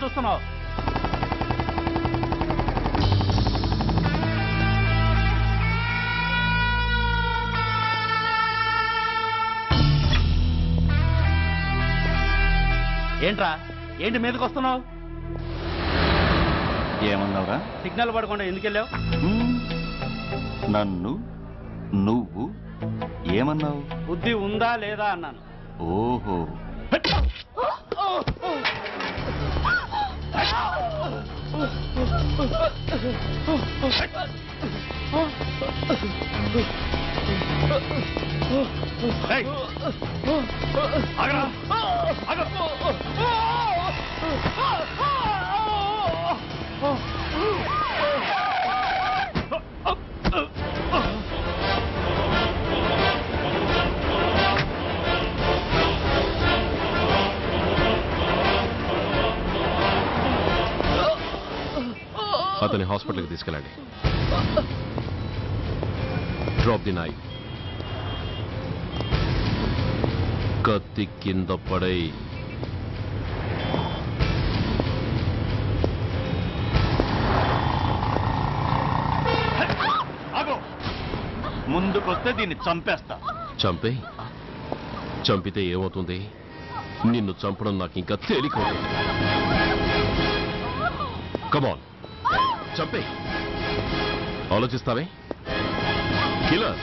చూస్తున్నావు? ఏంట్రా, ఏంటి మీదకి వస్తున్నావు? ఏమన్నావురా? సిగ్నల్ పడకుండా ఎందుకు వెళ్ళావు? నన్ను నువ్వు ఏమన్నావు? బుద్ధి ఉందా లేదా అన్నాను. ఓహో, అతని హాస్పిటల్కి తీసుకెళ్ళండి. Drop the knife. కత్తి కింద పడై. ముందుకొస్తే దీన్ని చంపేస్తా. చంపే. చంపితే ఏమవుతుంది? నిన్ను చంపడం నాకు ఇంకా తేలికవుతుంది. కమాన్, చంపే. ఆలోచిస్తావే కిల్లర్?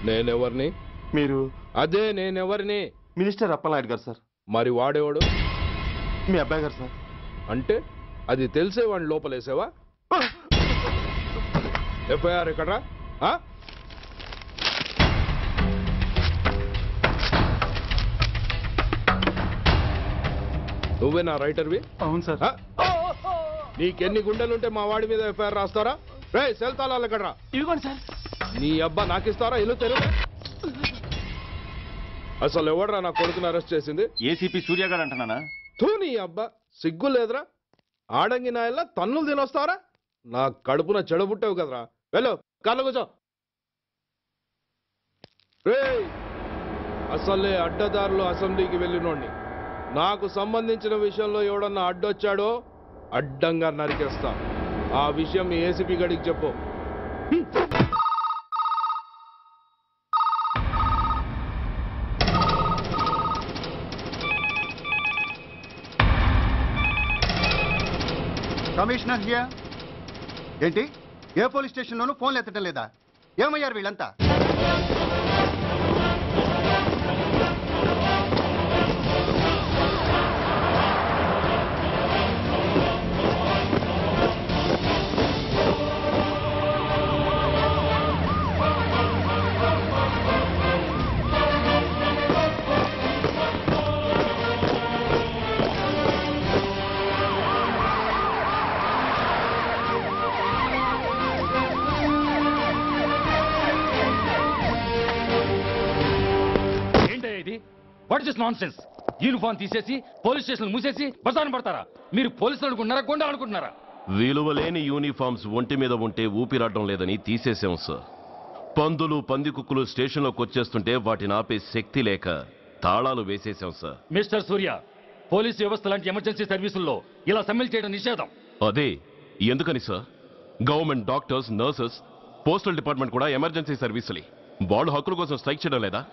నేనెవరిని? మీరు అదే నేనెవరిని? మినిస్టర్ అప్పలనాయుడు గారు సార్. మరి వాడేవాడు? మీ అబ్బాయి గారు సార్. అంటే అది తెలిసే వాడిని లోపలేసావా? ఎఫ్ఐఆర్ ఎక్కడ్రా? నువ్వే నా రైటర్వి? అవును సార్. నీకెన్ని గుండెలుంటే మా వాడి మీద ఎఫ్ఐఆర్ రాస్తారా? రే సెల్ తాళాలు ఎక్కడ్రా? ఇదిగోండి సార్. నీ అబ్బా నాకిస్తారా? ఇల్లు తెరువు. అసలు ఎవడ్రా నా కొడుకుని అరెస్ట్ చేసింది? ఏసీపీ సూర్య గారు అంటున్నానా? తూ నీ అబ్బా సిగ్గు లేదురా? ఆడంగి నాయల్లా తన్నులు తినొస్తారా? నా కడుపున చెడబుట్టావు కదరా. వెళ్ళు కార్లో కూర్చో. రే అసలే అడ్డదారులు అసెంబ్లీకి వెళ్ళినోడిని. నాకు సంబంధించిన విషయంలో ఎవడన్నా అడ్డొచ్చాడో అడ్డంగా నరికేస్తా. ఆ విషయం మీ ఏసీపీ గడికి చెప్పు. Commissioner here. ఏంటి ఏ పోలీస్ స్టేషన్లోనూ ఫోన్లు ఎత్తడం లేదా? ఏమయ్యారు వీళ్ళంతా? What is nonsense? యూనిఫామ్ తీసేసి పోలీస్ స్టేషన్ మూసేసి బజార్ను పడతారా? మీరు పోలీసులు అనుకుంటున్నారా, గుండాలు అనుకుంటున్నారా? విలువలేని యూనిఫామ్స్ ఒంటి మీద ఉంటే ఊపిరాడడం లేదని తీసేసాం సార్. పందులు పందికుక్కులు స్టేషన్లోకి వచ్చేస్తుంటే వాటిని ఆపే శక్తి లేక తాళాలు వేసేసాం సార్. మిస్టర్ సూర్య, పోలీస్ వ్యవస్థ లాంటి ఎమర్జెన్సీ సర్వీసుల్లో ఇలా సమ్మెలు చేయడం నిషేధం. అదే ఎందుకని sir? Government doctors, nurses, postal department కూడా ఎమర్జెన్సీ సర్వీసులే. వాళ్ళు హక్కుల కోసం స్ట్రైక్ చేయడం లేదా?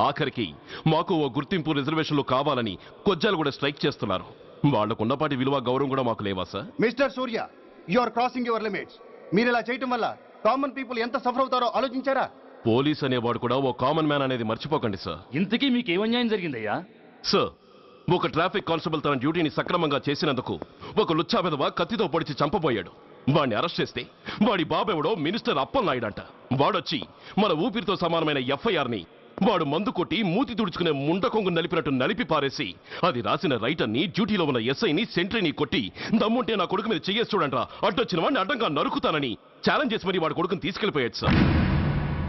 ఆఖరికి మాకు ఓ గుర్తింపు రిజర్వేషన్లు కావాలని కొజ్జాలు కూడా స్ట్రైక్ చేస్తున్నారు. వాళ్లకున్నపాటి విలువ గౌరవం కూడా మాకు లేవా sir? Mister Surya, you are crossing your limits. మీరు ఇలా చేయటం వల్ల కామన్ పీపుల్ ఎంత సఫర్ అవుతారో ఆలోచించారా? పోలీస్ అనేవాడు కూడా ఓ కామన్ మ్యాన్ అనేది మర్చిపోకండి సార్. ఇంతకీ మీకు ఏమన్యాయం జరిగిందయ్యా? సార్, ఒక ట్రాఫిక్ కానిస్టేబుల్ తన డ్యూటీని సక్రమంగా చేసినందుకు ఒక లుచ్చా విధవ కత్తితో పొడిచి చంపబోయాడు. వాడిని అరెస్ట్ చేస్తే వాడి బాబెవడో మినిస్టర్ అప్పలనాయుడు అంట. వాడొచ్చి మన ఊపిరితో సమానమైన ఎఫ్ఐఆర్ని వాడు మందు కొట్టి మూతి తుడుచుకునే ముండకొంగు నలిపినట్టు నలిపి పారేసి అది రాసిన రైటర్ని, డ్యూటీలో ఉన్న ఎస్ఐని, సెంట్రీని కొట్టి దమ్ముంటే నా కొడుకు మీద చెయ్యేసి చూడంట్రా, అడ్డొచ్చిన వాడిని అడ్డంగా నరుకుతానని ఛాలెంజ్ చేసి మరి వాడు కొడుకుని తీసుకెళ్లిపోయాడు సార్.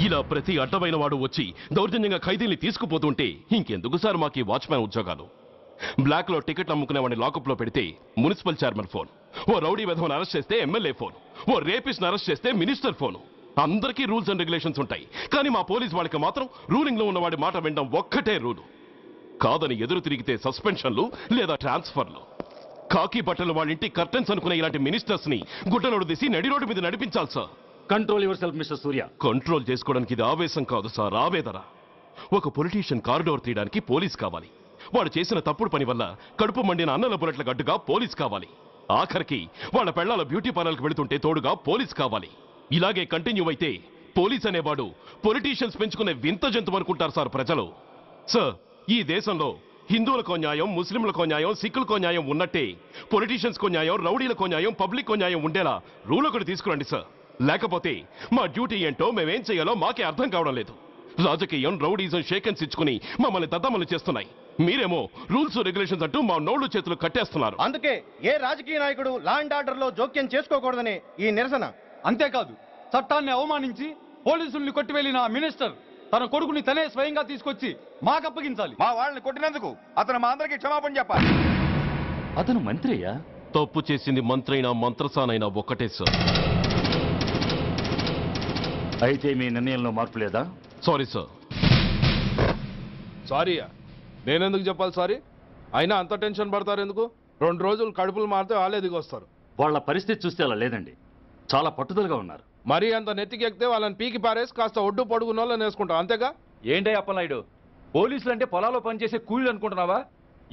ఇలా ప్రతి అడ్డమైన వాడు వచ్చి దౌర్జన్యంగా ఖైదీల్ని తీసుకుపోతుంటే ఇంకెందుకు సార్ మాకు ఈ వాచ్మ్యాన్ ఉద్యోగాలు? బ్లాక్ లో టికెట్ అమ్ముకునే వాడిని లాకప్ లో పెడితే మున్సిపల్ చైర్మన్ ఫోన్, ఓ రౌడీ విధవను అరెస్ట్ చేస్తే ఎమ్మెల్యే ఫోన్, ఓ రేపిస్ట్ అరెస్ట్ చేస్తే మినిస్టర్ ఫోన్. అందరికీ రూల్స్ అండ్ రెగ్యులేషన్స్ ఉంటాయి, కానీ మా పోలీస్ వాళ్ళకి మాత్రం రూలింగ్ లో ఉన్న వాడి మాట వినడం ఒక్కటే రూలు. కాదని ఎదురు తిరిగితే సస్పెన్షన్లు లేదా ట్రాన్స్ఫర్లు. కాకి బట్టలు వాళ్ళ ఇంటి కర్టెన్స్ అనుకునే ఇలాంటి మినిస్టర్స్ ని గుడ్డలోడు తీసి నడి రోడ్డు మీద నడిపించాలి sir. Control your self mister Surya. Control చేసుకోవడానికి ఇది ఆవేశం కాదు సార్, ఆవేదన. ఒక పొలిటీషియన్ కారిడోర్ తీయడానికి పోలీస్ కావాలి. వాడు చేసిన తప్పుడు పని వల్ల కడుపు మండిన అన్నల బుల్లెట్ల గడ్డుగా పోలీస్ కావాలి. ఆఖరికి వాళ్ళ పెళ్లాల బ్యూటీ పార్లర్కి వెళుతుంటే తోడుగా పోలీస్ కావాలి. ఇలాగే కంటిన్యూ అయితే పోలీస్ అనేవాడు పొలిటీషియన్స్ పెంచుకునే వింత జంతువు అనుకుంటారు సార్ ప్రజలు. సార్, ఈ దేశంలో హిందువులకో న్యాయం, ముస్లింలకో న్యాయం, సిక్కులకో న్యాయం ఉన్నట్టే పొలిటీషియన్స్కో న్యాయం, రౌడీలకో న్యాయం, పబ్లిక్కో న్యాయం ఉండేలా రూల్ ఒకటి తీసుకురండి సార్. లేకపోతే మా డ్యూటీ ఏంటో మేమేం చేయాలో మాకే అర్థం కావడం లేదు. రాజకీయం, రౌడీజం షేకెన్స్ ఇచ్చుకుని మమ్మల్ని దద్దమలు చేస్తున్నాయి. మీరేమో రూల్స్ రెగ్యులేషన్స్ అంటూ మా నోళ్లు చేతులు కట్టేస్తున్నారు. అందుకే ఏ రాజకీయ నాయకుడు లా అండ్ ఆర్డర్ లో జోక్యం చేసుకోకూడదని ఈ నిరసన. అంతేకాదు, చట్టాన్ని అవమానించి పోలీసుల్ని కొట్టివెళ్లిన మినిస్టర్ తన కొడుకుని తనే స్వయంగా తీసుకొచ్చి మాకు అప్పగించాలి. మా వాళ్ళని కొట్టినందుకు అతను మా అందరికి క్షమాపణ చెప్పాలి. అతను మంత్రి అయ్యా. తప్పు చేసింది మంత్రైనా మంత్రసానైనా ఒక్కటే సార్. అయితే మీ నిర్ణయంలో మార్పు లేదా? Sorry sir. సారీయా? నేనెందుకు చెప్పాలి సారీ? అయినా అంత టెన్షన్ పడతారు ఎందుకు? 2 రోజులు కడుపులు మారితే వాళ్ళే దిగొస్తారు. వాళ్ళ పరిస్థితి చూస్తే అలా లేదండి, చాలా పట్టుదలగా ఉన్నారు. మరీ అంత నెత్తికెక్కితే వాళ్ళని పీకి పారేసి కాస్త ఒడ్డు పొడుగున్న వాళ్ళని వేసుకుంటాం, అంతేగా? ఏంటే అప్పలనాయుడు, పోలీసులు అంటే పొలాల్లో పనిచేసే కూలీలు అనుకుంటున్నావా?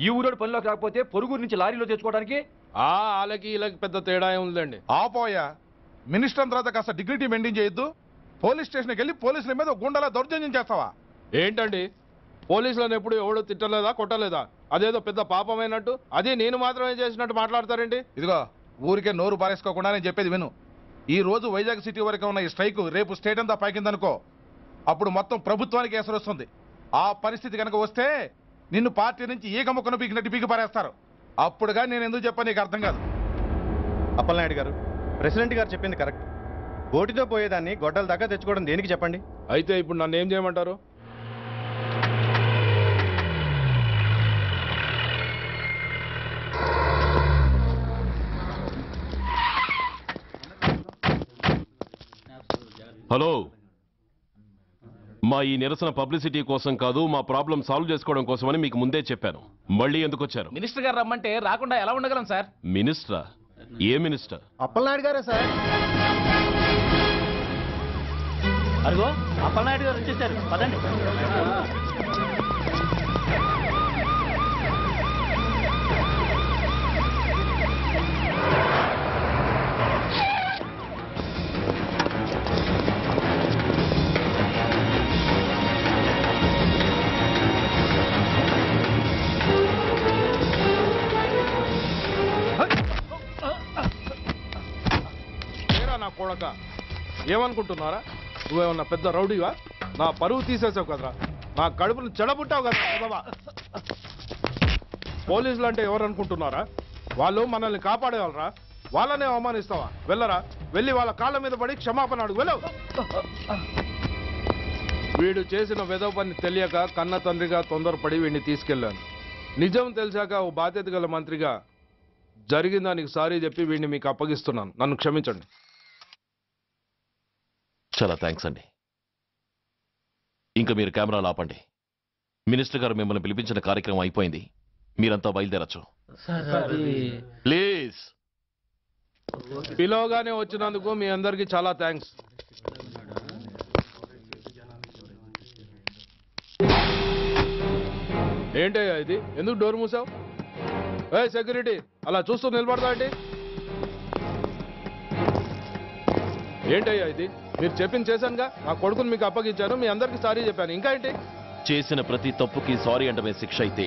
ఈ ఊరోడు పనిలోకి రాకపోతే పొరుగురు నుంచి లారీలో తెచ్చుకోవడానికి వాళ్ళకి వీళ్ళకి పెద్ద తేడా ఉందండి. ఆపోయా, మినిస్టర్ తర్వాత కాస్త డిగ్నిటీ మెయింటైన్ చేయొద్దు. పోలీస్ స్టేషన్కి వెళ్ళి పోలీసుల మీద గుండాల దౌర్జన్యం చేస్తావా? ఏంటండి పోలీసులను ఎప్పుడు ఎవడు తిట్టలేదా కొట్టలేదా? అదేదో పెద్ద పాపమైనట్టు అది నేను మాత్రమే చేసినట్టు మాట్లాడతారేంటి? ఇదిగో ఊరికే నోరు పారేసుకోకుండా నేను చెప్పేది విను. ఈ రోజు వైజాగ్ సిటీ వరకు ఉన్న ఈ స్ట్రైక్ రేపు స్టేట్ అంతా పైకిందనుకో, అప్పుడు మొత్తం ప్రభుత్వానికి ఎసరు వస్తుంది. ఆ పరిస్థితి కనుక వస్తే నిన్ను పార్టీ నుంచి ఈగ ముక్కను పీకినట్టు పీకి పారేస్తారు. అప్పుడుగా నేను ఎందుకు చెప్పాను నీకు అర్థం కాదు. అప్పలనాయుడు గారు, ప్రెసిడెంట్ గారు చెప్పింది కరెక్ట్. గోటితో పోయేదాన్ని గొడ్డల దాకా తెచ్చుకోవడం దేనికి చెప్పండి? అయితే ఇప్పుడు నన్ను ఏం చేయమంటారు? హలో, మా ఈ నిరసన పబ్లిసిటీ కోసం కాదు, మా ప్రాబ్లం సాల్వ్ చేసుకోవడం కోసమని మీకు ముందే చెప్పాను. మళ్ళీ ఎందుకు వచ్చారు? మినిస్టర్ గారు రమ్మంటే రాకుండా ఎలా ఉండగలం సార్? మినిస్టరా? ఏ మినిస్టర్? అప్పలనాయుడు గారే సార్. అదిగో అప్పలనాయుడు గారు వచ్చేసారు, పదండి. నా కొడక ఏమనుకుంటున్నారా? నువ్వేమన్నా పెద్ద రౌడీవా? నా పరువు తీసేసావు కదరా, నా కడుపును చెడబుట్టావు కదా బాబా. పోలీసులు అంటే ఎవరు అనుకుంటున్నారా? వాళ్ళు మనల్ని కాపాడేవాళ్ళరా? వాళ్ళనే అవమానిస్తావా? వెళ్ళరా, వెళ్ళి వాళ్ళ కాళ్ళ మీద పడి క్షమాపణ అడుగు, వెళ్ళవు. వీడు చేసిన వెధవ పని తెలియక కన్న తండ్రిగా తొందరపడి వీడిని తీసుకెళ్లాను. నిజం తెలిసాక ఓ బాధ్యత గల మంత్రిగా జరిగిన దానికి సారీ చెప్పి వీడిని మీకు అప్పగిస్తున్నాను. నన్ను క్షమించండి. చాలా థ్యాంక్స్ అండి. ఇంకా మీరు కెమెరాలు ఆపండి. మినిస్టర్ గారు మిమ్మల్ని పిలిపించిన కార్యక్రమం అయిపోయింది, మీరంతా బయలుదేరచ్చు. ప్లీజ్. పిలవగానే వచ్చినందుకు మీ అందరికీ చాలా థ్యాంక్స్. ఏంటయ్యా ఇది? ఎందుకు డోర్ మూసావు? ఏ సెక్యూరిటీ, అలా చూస్తూ నిలబడతా ఏంటి? ఏంటయ్యా ఇది? మీరు చెప్పింది చేశానుగా, నా కొడుకుని మీకు అప్పగించాను, మీ అందరికీ సారీ చెప్పాను, ఇంకా ఏంటి? చేసిన ప్రతి తప్పుకి సారీ అంటమే శిక్ష అయితే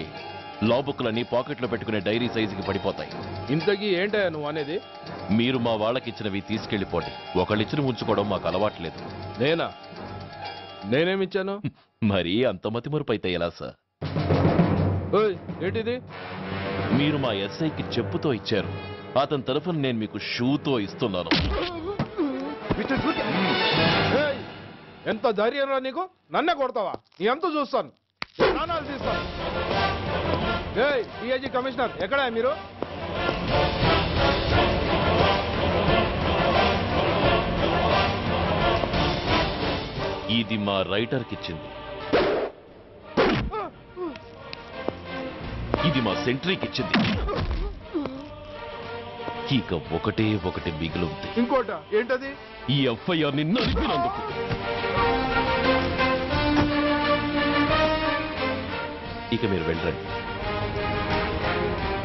లా బుక్లన్నీ పాకెట్లో పెట్టుకునే డైరీ సైజుకి పడిపోతాయి. ఇంతకీ ఏంటయ్యా నువ్వు అనేది? మీరు మా వాళ్ళకిచ్చినవి తీసుకెళ్లిపోండి. ఒకళ్ళిచ్చిన ఉంచుకోవడం మాకు అలవాట్లేదు. నేనా? నేనేమిచ్చాను? మరీ అంత మతిమరుపు అయితే ఎలా సార్? ఓయ్, ఏంటిది? మీరు మా ఎస్ఐకి చెప్పుతో ఇచ్చారు, అతని తరఫున నేను మీకు షూతో ఇస్తున్నాను. ఏయ్, ఎంత ధైర్యం రా నీకు? నన్నే కొడతావా? నీ ఎంత చూస్తాను, ప్రాణాలు తీస్తాను. ఏయ్ డిఐజీ కమిషనర్, ఎక్కడా మీరు? ఇది మా రైటర్కి ఇచ్చింది, ఇది మా సెంట్రీకి ఇచ్చింది. ఇక ఒకటి మిగిలింది. ఇంకోట ఏంటది? ఈ ఎఫ్ఐఆర్ ని నడిపినందుకు. ఇక మీరు వెళ్ళండి.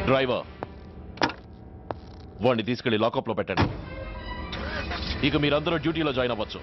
డ్రైవర్, వాడిని తీసుకెళ్లి లాకప్ లో పెట్టండి. ఇక మీరందరూ డ్యూటీలో జాయిన్ అవ్వచ్చు.